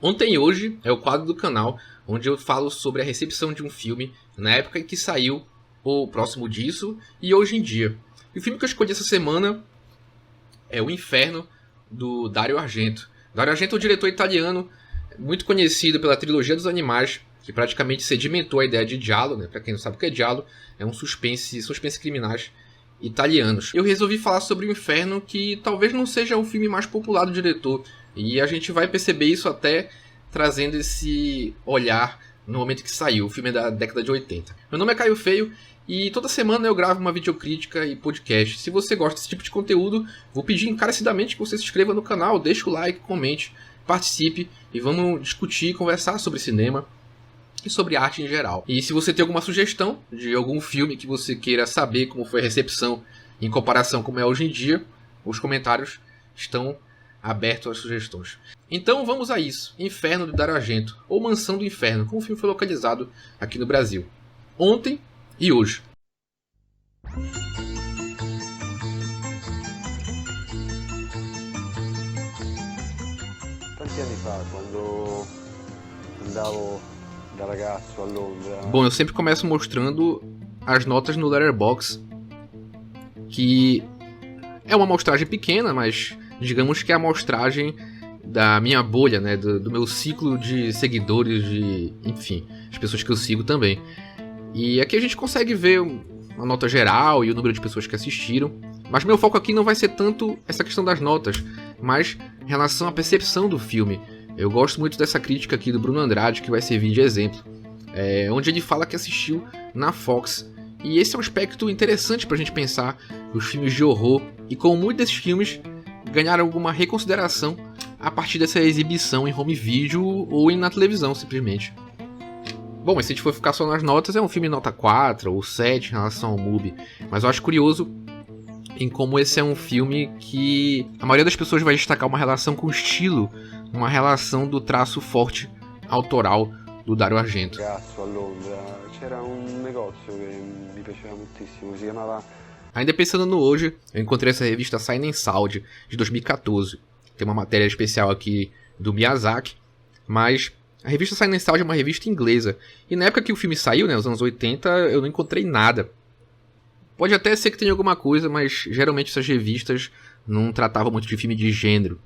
Ontem e Hoje é o quadro do canal onde eu falo sobre a recepção de um filme na época em que saiu, ou próximo disso, e hoje em dia. E o filme que eu escolhi essa semana é O Inferno, do Dario Argento. Dario Argento é um diretor italiano muito conhecido pela trilogia dos animais, que praticamente sedimentou a ideia de giallo, né? Para quem não sabe o que é giallo, é um suspense criminais italianos. Eu resolvi falar sobre O Inferno, que talvez não seja o filme mais popular do diretor, e a gente vai perceber isso até trazendo esse olhar no momento que saiu. O filme é da década de 80. Meu nome é Caio Feio e toda semana eu gravo uma videocrítica e podcast. Se você gosta desse tipo de conteúdo, vou pedir encarecidamente que você se inscreva no canal, deixe o like, comente, participe e vamos discutir e conversar sobre cinema e sobre arte em geral. E se você tem alguma sugestão de algum filme que você queira saber como foi a recepção em comparação com como é hoje em dia, os comentários estão abertos às sugestões. Então vamos a isso. Inferno, do Dario Argento, ou Mansão do Inferno, como o filme foi localizado aqui no Brasil. Ontem e hoje. Tanti anni fa, quando andavo da ragazzo a Londra. Bom, eu sempre começo mostrando as notas no Letterboxd, que é uma amostragem pequena, mas digamos que é a amostragem da minha bolha, né, do meu ciclo de seguidores, enfim, as pessoas que eu sigo também. E aqui a gente consegue ver a nota geral e o número de pessoas que assistiram, mas meu foco aqui não vai ser tanto essa questão das notas, mas em relação à percepção do filme. Eu gosto muito dessa crítica aqui do Bruno Andrade, que vai servir de exemplo, onde ele fala que assistiu na Fox. E esse é um aspecto interessante pra gente pensar os filmes de horror e como muitos desses filmes ganharam alguma reconsideração a partir dessa exibição em home video ou na televisão, simplesmente. Bom, mas se a gente for ficar só nas notas, é um filme nota 4 ou 7 em relação ao MUBI. Mas eu acho curioso em como esse é um filme que a maioria das pessoas vai destacar uma relação com o estilo, uma relação do traço forte autoral do Dario Argento. Ragazzo a Londra c'era negozio che mi piaceva moltissimo, si chiamava. Ainda pensando no hoje, eu encontrei essa revista Seinen Sound de 2014. Tem uma matéria especial aqui do Miyazaki, mas a revista Seinen Sound é uma revista inglesa. E na época que o filme saiu, né, nos anos 80, eu não encontrei nada. Pode até ser que tenha alguma coisa, mas geralmente essas revistas não tratavam muito de filme de gênero.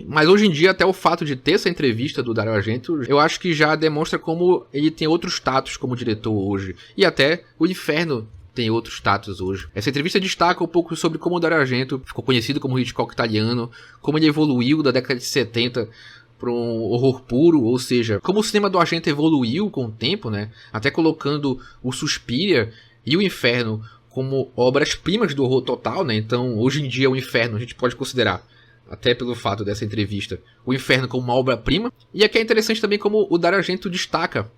Mas hoje em dia, até o fato de ter essa entrevista do Dario Argento, eu acho que já demonstra como ele tem outro status como diretor hoje. E até o Inferno tem outro status hoje. Essa entrevista destaca um pouco sobre como o Dario Argento ficou conhecido como Hitchcock italiano, como ele evoluiu da década de 70 para um horror puro, ou seja, como o cinema do Argento evoluiu com o tempo, né? Até colocando o Suspiria e o Inferno como obras-primas do horror total, né? Então, hoje em dia, o Inferno a gente pode considerar, até pelo fato dessa entrevista, o Inferno como uma obra-prima. E aqui é interessante também como o Dario Argento destaca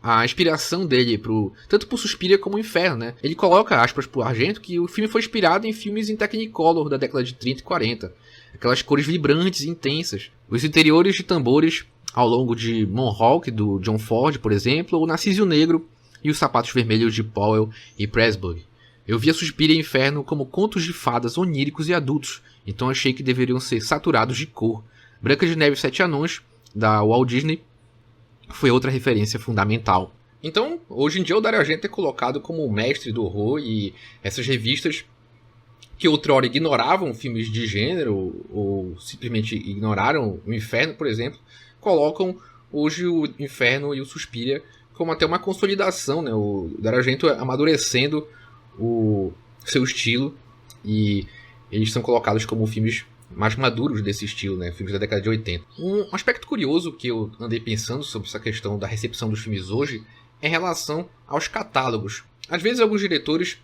a inspiração dele tanto pro Suspiria como o Inferno, né? Ele coloca, aspas, pro Argento que o filme foi inspirado em filmes em Technicolor da década de 30 e 40. Aquelas cores vibrantes e intensas. Os interiores de tambores ao longo de Monhawk, do John Ford, por exemplo, ou Narciso Negro e os sapatos vermelhos de Powell e Pressburg. Eu via Suspiria e Inferno como contos de fadas oníricos e adultos, então achei que deveriam ser saturados de cor. Branca de Neve e Sete Anões, da Walt Disney, foi outra referência fundamental. Então, hoje em dia o Dario Argento é colocado como o mestre do horror, e essas revistas que outrora ignoravam filmes de gênero ou simplesmente ignoraram o Inferno, por exemplo, colocam hoje o Inferno e o Suspiria como até uma consolidação, né? O Dario Argento amadurecendo o seu estilo, e eles são colocados como filmes mais maduros desse estilo, né? Filmes da década de 80. Um aspecto curioso que eu andei pensando sobre essa questão da recepção dos filmes hoje é em relação aos catálogos. Às vezes alguns diretores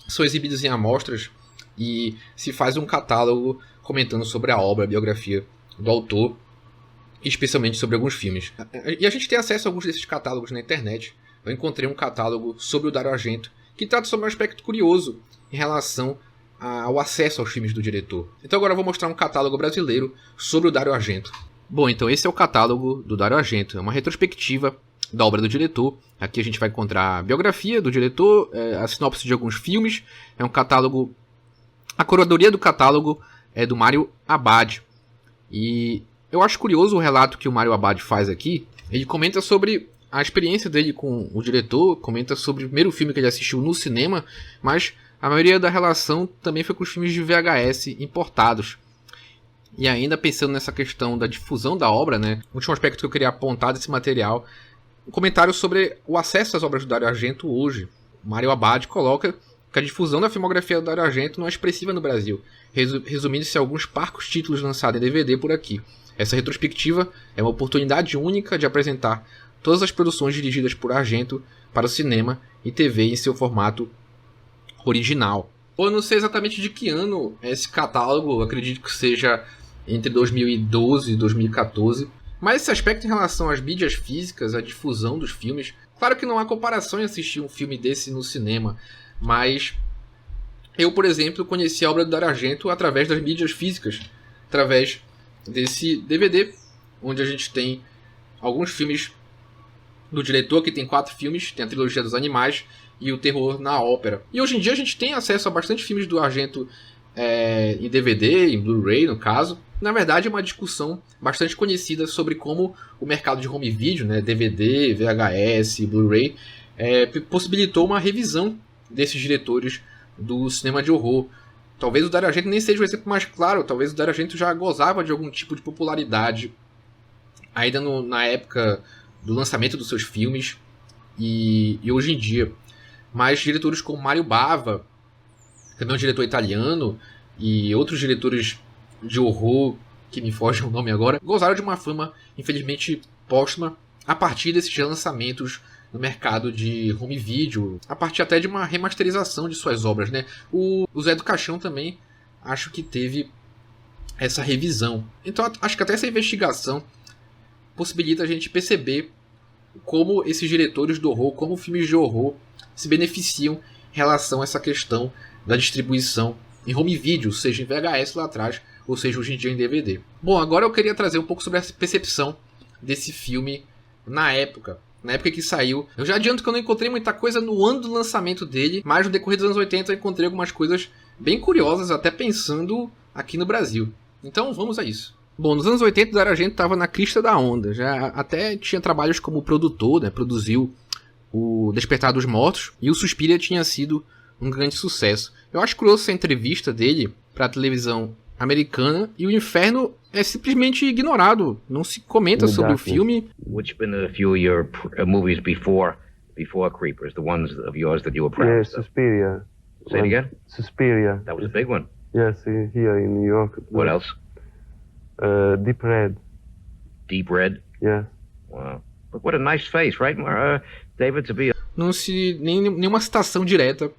são exibidos em amostras e se faz um catálogo comentando sobre a obra, a biografia do autor, especialmente sobre alguns filmes. E a gente tem acesso a alguns desses catálogos na internet. Eu encontrei um catálogo sobre o Dario Argento que trata sobre um aspecto curioso em relação ao acesso aos filmes do diretor. Então agora eu vou mostrar um catálogo brasileiro sobre o Dario Argento. Bom, então esse é o catálogo do Dario Argento. É uma retrospectiva da obra do diretor. Aqui a gente vai encontrar a biografia do diretor, a sinopse de alguns filmes. É um catálogo... A curadoria do catálogo é do Mário Abad. E Eu acho curioso o relato que o Mario Abad faz aqui. Ele comenta sobre a experiência dele com o diretor, comenta sobre o primeiro filme que ele assistiu no cinema, mas a maioria da relação também foi com os filmes de VHS importados. E ainda pensando nessa questão da difusão da obra, né? O último aspecto que eu queria apontar desse material, um comentário sobre o acesso às obras do Dario Argento hoje. O Mario Abad coloca que a difusão da filmografia do Dario Argento não é expressiva no Brasil, resumindo-se a alguns parcos títulos lançados em DVD por aqui. Essa retrospectiva é uma oportunidade única de apresentar todas as produções dirigidas por Argento para o cinema e TV em seu formato original. Eu não sei exatamente de que ano é esse catálogo, eu acredito que seja entre 2012 e 2014. Mas esse aspecto em relação às mídias físicas, à difusão dos filmes, claro que não há comparação em assistir um filme desse no cinema, mas eu, por exemplo, conheci a obra do Dario Argento através das mídias físicas, através desse DVD, onde a gente tem alguns filmes do diretor, que tem 4 filmes, tem a trilogia dos animais e o terror na ópera. E hoje em dia a gente tem acesso a bastante filmes do Argento em DVD, em Blu-ray no caso. Na verdade é uma discussão bastante conhecida sobre como o mercado de home video, né, DVD, VHS, Blu-ray, possibilitou uma revisão desses diretores do cinema de horror. Talvez o Dario Argento nem seja o exemplo mais claro, talvez o Dario Argento já gozava de algum tipo de popularidade ainda na época do lançamento dos seus filmes e hoje em dia. Mas diretores como Mario Bava, também é um diretor italiano, e outros diretores de horror, que me foge o nome agora, gozaram de uma fama, infelizmente, póstuma, a partir desses lançamentos no mercado de home video, a partir até de uma remasterização de suas obras, né? O Zé do Caixão também, acho que teve essa revisão. Então, acho que até essa investigação possibilita a gente perceber como esses diretores do horror, como filmes de horror se beneficiam em relação a essa questão da distribuição em home video, seja em VHS lá atrás, ou seja hoje em dia em DVD. Bom, agora eu queria trazer um pouco sobre a percepção desse filme na época que saiu. Eu já adianto que eu não encontrei muita coisa no ano do lançamento dele, mas no decorrer dos anos 80 eu encontrei algumas coisas bem curiosas, até pensando aqui no Brasil. Então vamos a isso. Bom, nos anos 80 o Dario Argento estava na crista da onda, já até tinha trabalhos como produtor, né, produziu o Despertar dos Mortos, e o Suspiria tinha sido um grande sucesso. Eu acho curioso essa entrevista dele para a televisão americana, e o Inferno é simplesmente ignorado, não se comenta sobre o filme. Which been a few of your movies before Creepers, the ones of yours that you were proud of? Yes, Suspiria. Say it again? Suspiria. That was a big one. Yes, here in New York. What else? Deep Red. Deep Red? Yes. Wow. But what a nice face, right, David, to be... Não se nenhuma citação direta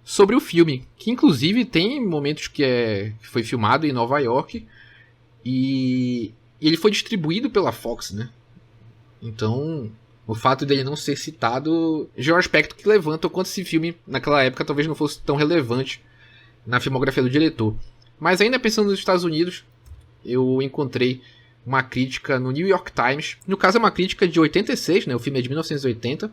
sobre o filme, que inclusive tem momentos que foi filmado em Nova York e ele foi distribuído pela Fox, né? Então, o fato dele não ser citado já é um aspecto que levanta o quanto esse filme naquela época talvez não fosse tão relevante na filmografia do diretor. Mas ainda pensando nos Estados Unidos, eu encontrei uma crítica no New York Times. No caso é uma crítica de 86, né? O filme é de 1980,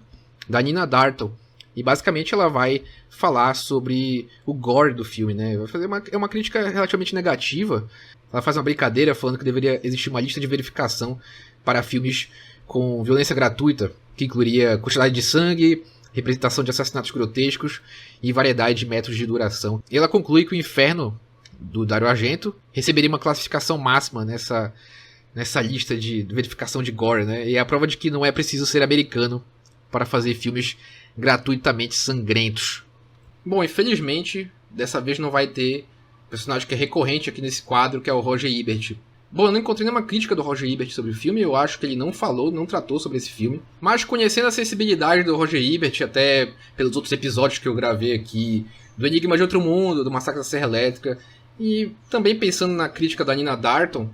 da Nina Dartle. E basicamente ela vai falar sobre o gore do filme, né? Vai fazer uma crítica relativamente negativa. Ela faz uma brincadeira falando que deveria existir uma lista de verificação para filmes com violência gratuita, que incluiria quantidade de sangue, representação de assassinatos grotescos e variedade de métodos de duração. E ela conclui que o Inferno, do Dario Argento, receberia uma classificação máxima nessa lista de verificação de gore, né? E é a prova de que não é preciso ser americano para fazer filmes gratuitamente sangrentos. Bom, infelizmente, dessa vez não vai ter personagem que é recorrente aqui nesse quadro, que é o Roger Ebert. Bom, eu não encontrei nenhuma crítica do Roger Ebert sobre o filme, eu acho que ele não tratou sobre esse filme. Mas conhecendo a sensibilidade do Roger Ebert, até pelos outros episódios que eu gravei aqui, do Enigma de Outro Mundo, do Massacre da Serra Elétrica, e também pensando na crítica da Nina Darton,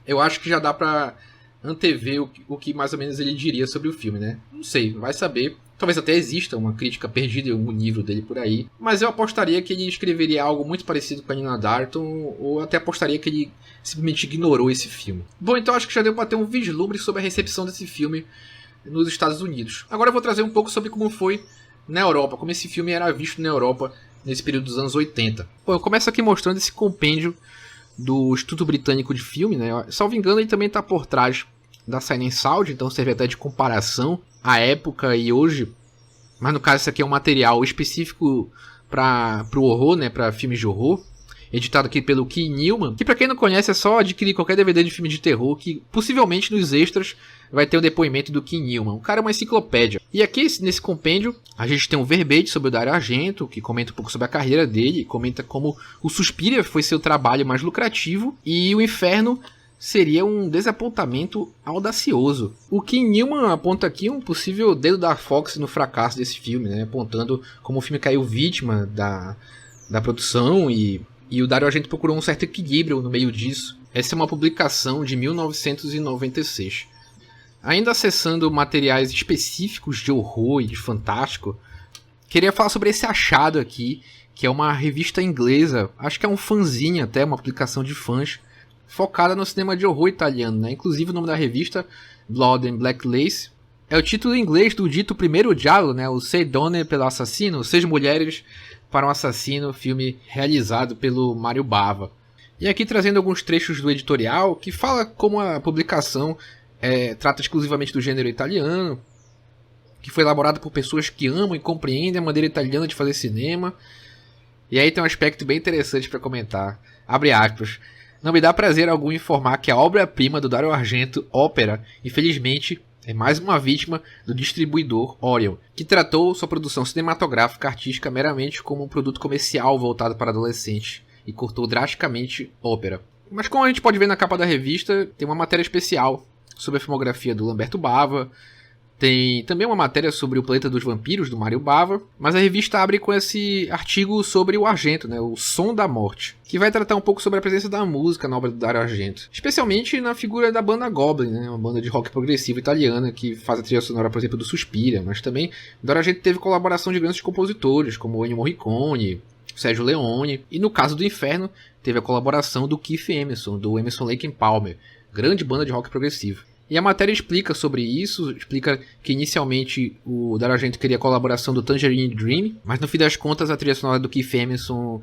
eu acho que já dá pra antever o que mais ou menos ele diria sobre o filme, né? Não sei, vai saber. Talvez até exista uma crítica perdida em algum livro dele por aí. Mas eu apostaria que ele escreveria algo muito parecido com a Nina Darton, ou até apostaria que ele simplesmente ignorou esse filme. Bom, então acho que já deu para ter um vislumbre sobre a recepção desse filme nos Estados Unidos. Agora eu vou trazer um pouco sobre como foi na Europa, como esse filme era visto na Europa nesse período dos anos 80. Bom, eu começo aqui mostrando esse compêndio do Instituto Britânico de Filme, né? Salvo engano, ele também está por trás da Silent Sound, então serve até de comparação à época e hoje. Mas no caso, isso aqui é um material específico para o horror, né? Para filmes de horror. Editado aqui pelo Keith Newman, que pra quem não conhece é só adquirir qualquer DVD de filme de terror, que possivelmente nos extras vai ter o depoimento do Keith Newman. O cara é uma enciclopédia. E aqui nesse compêndio a gente tem um verbete sobre o Dario Argento, que comenta um pouco sobre a carreira dele, comenta como o Suspiria foi seu trabalho mais lucrativo e o Inferno seria um desapontamento audacioso. O Keith Newman aponta aqui um possível dedo da Fox no fracasso desse filme, né? Apontando como o filme caiu vítima da produção e o Dario Argento procurou um certo equilíbrio no meio disso. Essa é uma publicação de 1996. Ainda acessando materiais específicos de horror e de fantástico, queria falar sobre esse achado aqui, que é uma revista inglesa, acho que é um fanzine até, uma publicação de fãs, focada no cinema de horror italiano, né? Inclusive o nome da revista, Blood and Black Lace, é o título em inglês do dito primeiro diálogo, né? O Sei Donne pelo Assassino, 6 mulheres para um assassino, filme realizado pelo Mario Bava. E aqui trazendo alguns trechos do editorial que fala como a publicação trata exclusivamente do gênero italiano, que foi elaborado por pessoas que amam e compreendem a maneira italiana de fazer cinema. E aí tem um aspecto bem interessante para comentar. Abre aspas. Não me dá prazer algum informar que a obra-prima do Dario Argento, Ópera, infelizmente é mais uma vítima do distribuidor Orion, que tratou sua produção cinematográfica artística meramente como um produto comercial voltado para adolescentes e cortou drasticamente Ópera. Mas como a gente pode ver na capa da revista, tem uma matéria especial sobre a filmografia do Lamberto Bava, tem também uma matéria sobre o Planeta dos Vampiros, do Mario Bava, mas a revista abre com esse artigo sobre o Argento, né, o Som da Morte, que vai tratar um pouco sobre a presença da música na obra do Dario Argento, especialmente na figura da banda Goblin, né, uma banda de rock progressivo italiana que faz a trilha sonora, por exemplo, do Suspiria, mas também o Dario Argento teve colaboração de grandes compositores, como Ennio Morricone, Sérgio Leone, e no caso do Inferno, teve a colaboração do Keith Emerson, do Emerson Lake and Palmer, grande banda de rock progressivo. E a matéria explica sobre isso, explica que inicialmente o Dario Argento queria a colaboração do Tangerine Dream, mas no fim das contas a trilha sonora do Keith Emerson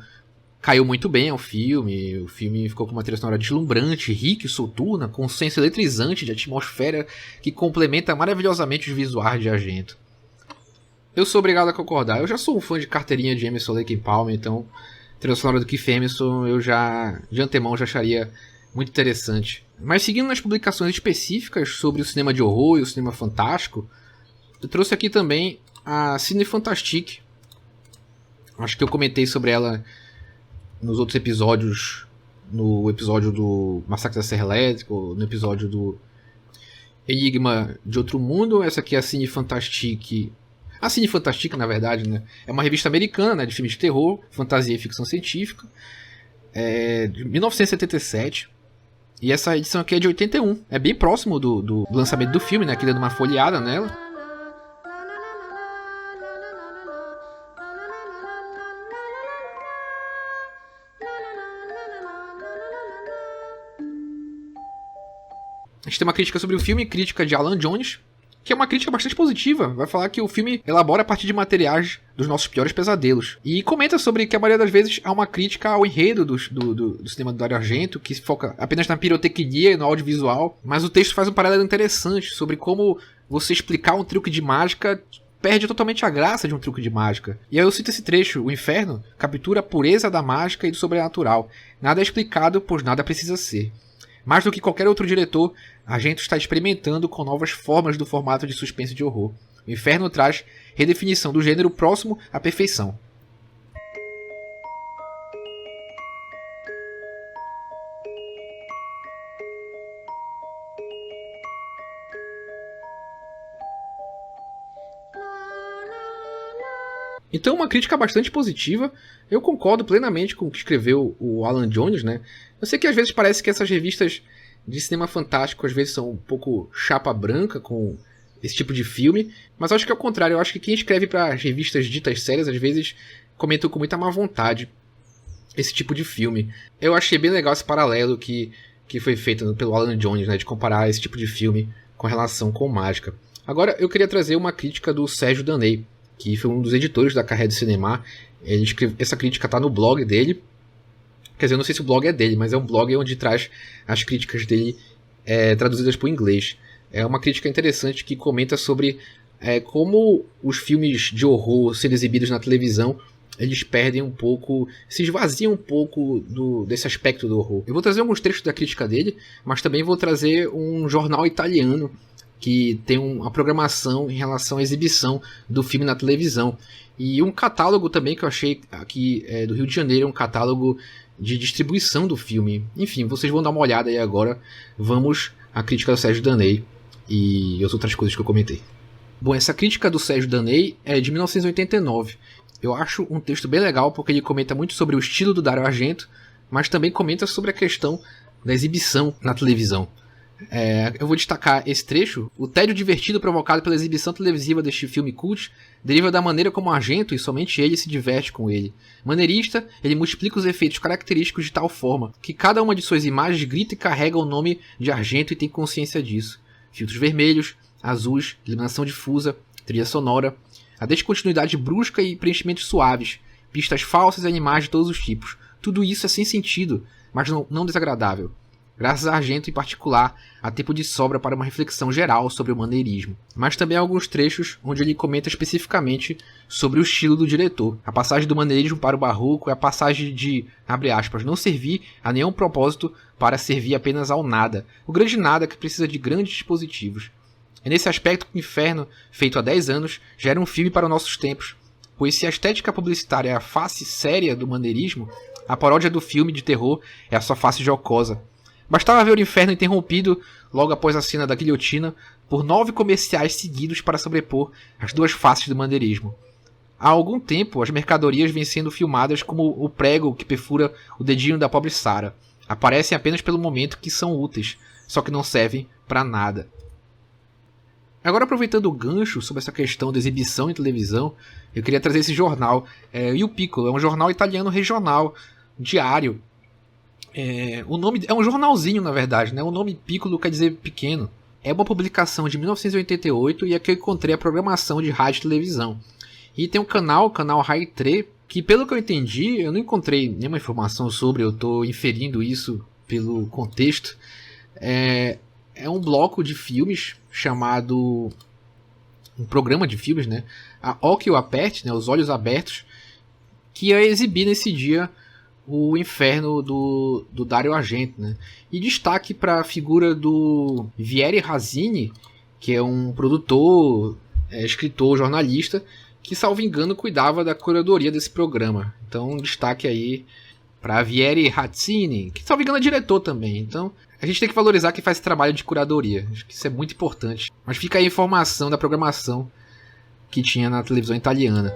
caiu muito bem ao filme. O filme ficou com uma trilha sonora deslumbrante, rica e soturna, com um senso eletrizante de atmosfera que complementa maravilhosamente os visuais de Argento. Eu sou obrigado a concordar, eu já sou um fã de carteirinha de Emerson Lake and Palmer, então a trilha sonora do Keith Emerson eu já, de antemão, já acharia muito interessante. Mas seguindo nas publicações específicas sobre o cinema de horror e o cinema fantástico, eu trouxe aqui também a Cine Fantastique. Acho que eu comentei sobre ela nos outros episódios, no episódio do Massacre da Serra Elétrica, no episódio do Enigma de Outro Mundo. Essa aqui é a Cine Fantastique. A Cine Fantastique, na verdade, né, é uma revista americana, né, de filmes de terror, fantasia e ficção científica, de 1977. E essa edição aqui é de 81. É bem próximo do lançamento do filme, né? Aqui dando uma folheada nela. A gente tem uma crítica sobre o filme, crítica de Alan Jones, que é uma crítica bastante positiva. Vai falar que o filme elabora a partir de materiais dos nossos piores pesadelos. E comenta sobre que a maioria das vezes há uma crítica ao enredo do cinema do Dario Argento, que se foca apenas na pirotecnia e no audiovisual. Mas o texto faz um paralelo interessante sobre como você explicar um truque de mágica perde totalmente a graça de um truque de mágica. E aí eu cito esse trecho: o Inferno captura a pureza da mágica e do sobrenatural. Nada é explicado, pois nada precisa ser. Mais do que qualquer outro diretor, Argento está experimentando com novas formas do formato de suspense de horror. O Inferno traz redefinição do gênero próximo à perfeição. Então, uma crítica bastante positiva. Eu concordo plenamente com o que escreveu o Alan Jones, né? Eu sei que às vezes parece que essas revistas de cinema fantástico às vezes são um pouco chapa branca com esse tipo de filme, mas eu acho que é o contrário. Eu acho que quem escreve para revistas ditas sérias às vezes comenta com muita má vontade esse tipo de filme. Eu achei bem legal esse paralelo que foi feito pelo Alan Jones, né, de comparar esse tipo de filme com relação com mágica. Agora eu queria trazer uma crítica do Sérgio Daney, que foi um dos editores da Carré de Cinema. Essa crítica está no blog dele. Quer dizer, eu não sei se o blog é dele, mas é um blog onde traz as críticas dele traduzidas para o inglês. É uma crítica interessante que comenta sobre como os filmes de horror sendo exibidos na televisão, eles perdem um pouco, se esvaziam um pouco desse aspecto do horror. Eu vou trazer alguns trechos da crítica dele, mas também vou trazer um jornal italiano que tem uma programação em relação à exibição do filme na televisão. E um catálogo também que eu achei aqui do Rio de Janeiro, um catálogo de distribuição do filme. Enfim, vocês vão dar uma olhada aí agora. Vamos à crítica do Sérgio Daney e as outras coisas que eu comentei. Bom, essa crítica do Sérgio Daney é de 1989. Eu acho um texto bem legal porque ele comenta muito sobre o estilo do Dario Argento, mas também comenta sobre a questão da exibição na televisão. Eu vou destacar esse trecho. O tédio divertido provocado pela exibição televisiva deste filme cult deriva da maneira como Argento, e somente ele, se diverte com ele. Maneirista, ele multiplica os efeitos característicos de tal forma que cada uma de suas imagens grita e carrega o nome de Argento e tem consciência disso. Filtros vermelhos, azuis, iluminação difusa, trilha sonora, a descontinuidade brusca e preenchimentos suaves, pistas falsas e animais de todos os tipos. Tudo isso é sem sentido, mas não desagradável. Graças a Argento, em particular, há tempo de sobra para uma reflexão geral sobre o maneirismo. Mas também há alguns trechos onde ele comenta especificamente sobre o estilo do diretor. A passagem do maneirismo para o barroco é a passagem de, abre aspas, não servir a nenhum propósito para servir apenas ao nada. O grande nada que precisa de grandes dispositivos. É nesse aspecto que o Inferno, feito há 10 anos, já era um filme para os nossos tempos. Pois se a estética publicitária é a face séria do maneirismo, a paródia do filme de terror é a sua face jocosa. Bastava ver o Inferno interrompido, logo após a cena da guilhotina, por 9 comerciais seguidos para sobrepor as duas faces do maneirismo. Há algum tempo, as mercadorias vêm sendo filmadas como o prego que perfura o dedinho da pobre Sarah. Aparecem apenas pelo momento que são úteis, só que não servem para nada. Agora, aproveitando o gancho sobre essa questão da exibição em televisão, eu queria trazer esse jornal. Il Piccolo é um jornal italiano regional, diário. O nome é um jornalzinho, na verdade, né? O nome Piccolo quer dizer pequeno. É uma publicação de 1988 e aqui eu encontrei a programação de rádio e televisão. E tem um canal, o canal Rai 3, que pelo que eu entendi, eu não encontrei nenhuma informação sobre, eu estou inferindo isso pelo contexto. É um bloco de filmes chamado... um programa de filmes, né? A Occhio Aperti, né? Os Olhos Abertos, que ia exibir nesse dia o Inferno do Dario Argento, né? E destaque para a figura do Vieri Hazzini, que é um produtor, escritor, jornalista, que, salvo engano, cuidava da curadoria desse programa. Então, destaque aí para Vieri Hazzini, que, salvo engano, é diretor também. Então, a gente tem que valorizar quem faz esse trabalho de curadoria. Acho que isso é muito importante. Mas fica aí a informação da programação que tinha na televisão italiana.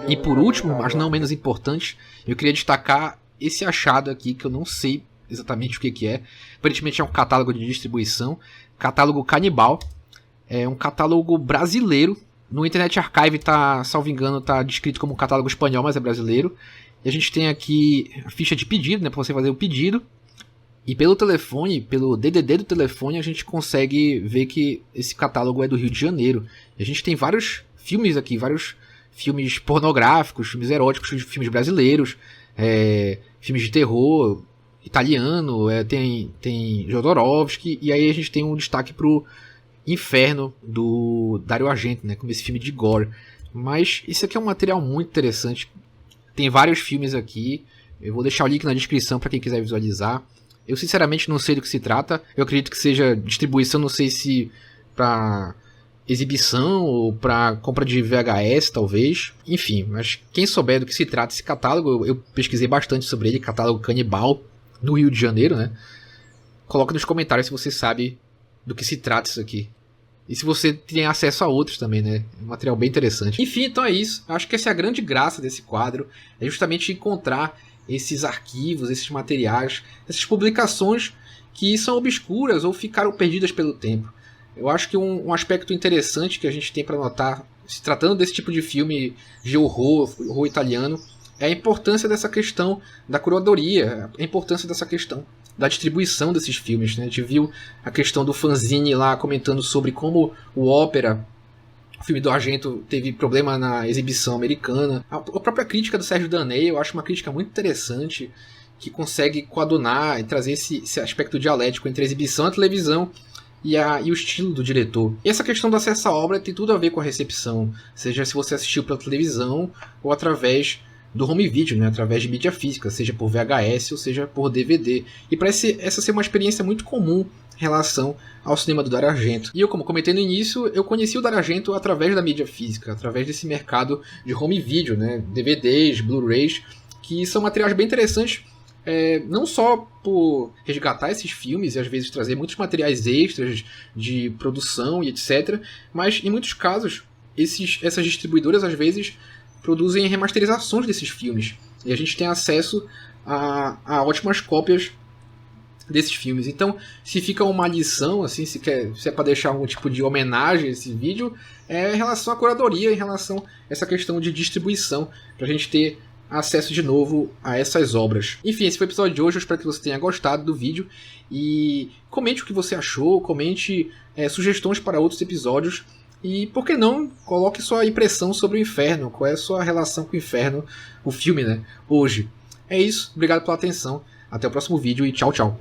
E por último, mas não menos importante, eu queria destacar esse achado aqui, que eu não sei exatamente o que é. Aparentemente é um catálogo de distribuição, catálogo Canibal. É um catálogo brasileiro. No Internet Archive, salvo engano, está descrito como um catálogo espanhol, mas é brasileiro. E a gente tem aqui a ficha de pedido, né, para você fazer o pedido. E pelo telefone, pelo DDD do telefone, a gente consegue ver que esse catálogo é do Rio de Janeiro. E a gente tem vários filmes aqui, vários filmes pornográficos, filmes eróticos, filmes brasileiros, filmes de terror italiano, tem Jodorowsky, e aí a gente tem um destaque pro Inferno do Dario Argento, né, como esse filme de gore. Mas esse aqui é um material muito interessante, tem vários filmes aqui, eu vou deixar o link na descrição para quem quiser visualizar. Eu sinceramente não sei do que se trata, eu acredito que seja distribuição, não sei se para exibição ou para compra de VHS talvez, enfim, mas quem souber do que se trata esse catálogo, eu pesquisei bastante sobre ele, catálogo Canibal no Rio de Janeiro, né? Coloca nos comentários se você sabe do que se trata isso aqui. E se você tem acesso a outros também, né? É um material bem interessante. Enfim, então é isso. Acho que essa é a grande graça desse quadro, é justamente encontrar esses arquivos, esses materiais, essas publicações que são obscuras ou ficaram perdidas pelo tempo. Eu acho que um aspecto interessante que a gente tem para notar, se tratando desse tipo de filme de horror italiano, é a importância dessa questão da curadoria, a importância dessa questão da distribuição desses filmes, né? A gente viu a questão do fanzine lá comentando sobre como o Opera o filme do Argento teve problema na exibição americana. A própria crítica do Sérgio Daney, eu acho uma crítica muito interessante, que consegue coadunar e trazer esse aspecto dialético entre a exibição e a televisão e o estilo do diretor. E essa questão do acesso à obra tem tudo a ver com a recepção, seja se você assistiu pela televisão ou através do home video, né, através de mídia física, seja por VHS ou seja por DVD. E parece essa ser uma experiência muito comum em relação ao cinema do Dario Argento. E eu, como comentei no início, eu conheci o Dario Argento através da mídia física, através desse mercado de home video, né, DVDs, Blu-rays, que são materiais bem interessantes, não só por resgatar esses filmes e às vezes trazer muitos materiais extras de produção e etc, mas em muitos casos essas distribuidoras às vezes produzem remasterizações desses filmes e a gente tem acesso a ótimas cópias desses filmes. Então, se fica uma lição, assim, se é para deixar algum tipo de homenagem a esse vídeo, é em relação à curadoria, em relação a essa questão de distribuição, para a gente ter acesso de novo a essas obras. Enfim, esse foi o episódio de hoje, eu espero que você tenha gostado do vídeo e comente o que você achou, comente sugestões para outros episódios e, por que não, coloque sua impressão sobre o Inferno, qual é a sua relação com o Inferno, o filme, né, hoje. É isso, obrigado pela atenção, até o próximo vídeo e tchau, tchau.